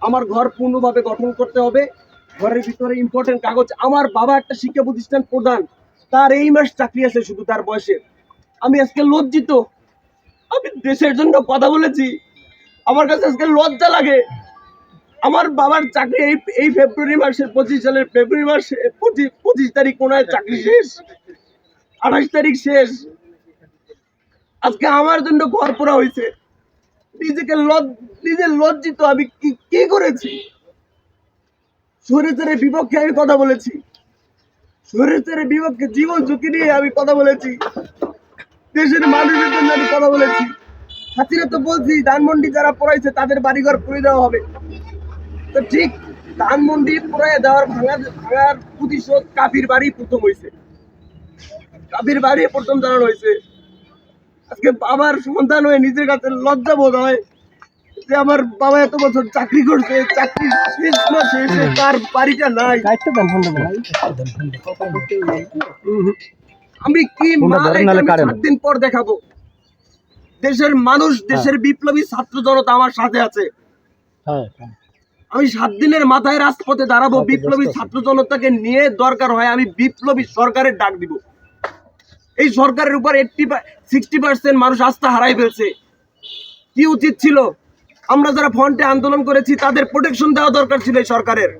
আমার ঘর পূর্ণভাবে গঠন করতে হবে। ঘরের ভিতরে ইম্পর্টেন্ট কাগজ, আমার বাবা একটা শিক্ষা প্রতিষ্ঠান প্রধান, তার এই মাস চাকরি আছে শুধু তার বয়সে। আমি আজকে লজ্জিত, আমি দেশের জন্য কথা বলেছি, আমার কাছে আজকে লজ্জা লাগে। আমার বাবার চাকরি এই ফেব্রুয়ারি মাসের 25 সালের ফেব্রুয়ারি মাসে 25 তারিখ কোনায় চাকরি শেষ, 28 তারিখ শেষ। আজকে আমার জন্য ঘর পোড়া হয়েছে। নিজে লজ্জিত, আমি কি করেছি? স্বৈরাচারের বিপক্ষে আমি কথা বলেছি, স্বৈরাচারের বিপক্ষে জীবন ঝুঁকি নিয়ে আমি কথা বলেছি, দেশের মানুষের জন্য আমি কথা বলেছি। হাসিনা তো বলছি ধানমন্ডি যারা পড়াইছে তাদের বাড়িঘর করে দেওয়া হবে। তো ঠিক ধানমন্ডি পড়াইয়া দেওয়ার ভাঙার প্রতিশোধ কাবির বাড়ি প্রথম হয়েছে, কাবির বাড়ি প্রথম জানানো হয়েছে। আজকে বাবার সন্তান হয়ে নিজের কাছে লজ্জা বোধ হয় যে আমার বাবা এত বছর চাকরি করছে, চাকরি শেষ মাসে এসে তার বাড়িটা নাই। আমি কি 7 দিন পর দেখাবো? দেশের মানুষ, দেশের বিপ্লবী ছাত্র জনতা আমার সাথে আছে। আমি 7 দিনের মাথায় রাজপথে দাঁড়াবো, বিপ্লবী ছাত্র জনতাকে নিয়ে। দরকার হয় আমি বিপ্লবী সরকারের ডাক দিব। এই সরকারের উপর 60% মানুষ আস্থা হারাই ফেলছে। কি উচিত ছিল? আমরা যারা ফ্রন্টে আন্দোলন করেছি তাদের প্রোটেকশন দেওয়া দরকার ছিল এই সরকারের।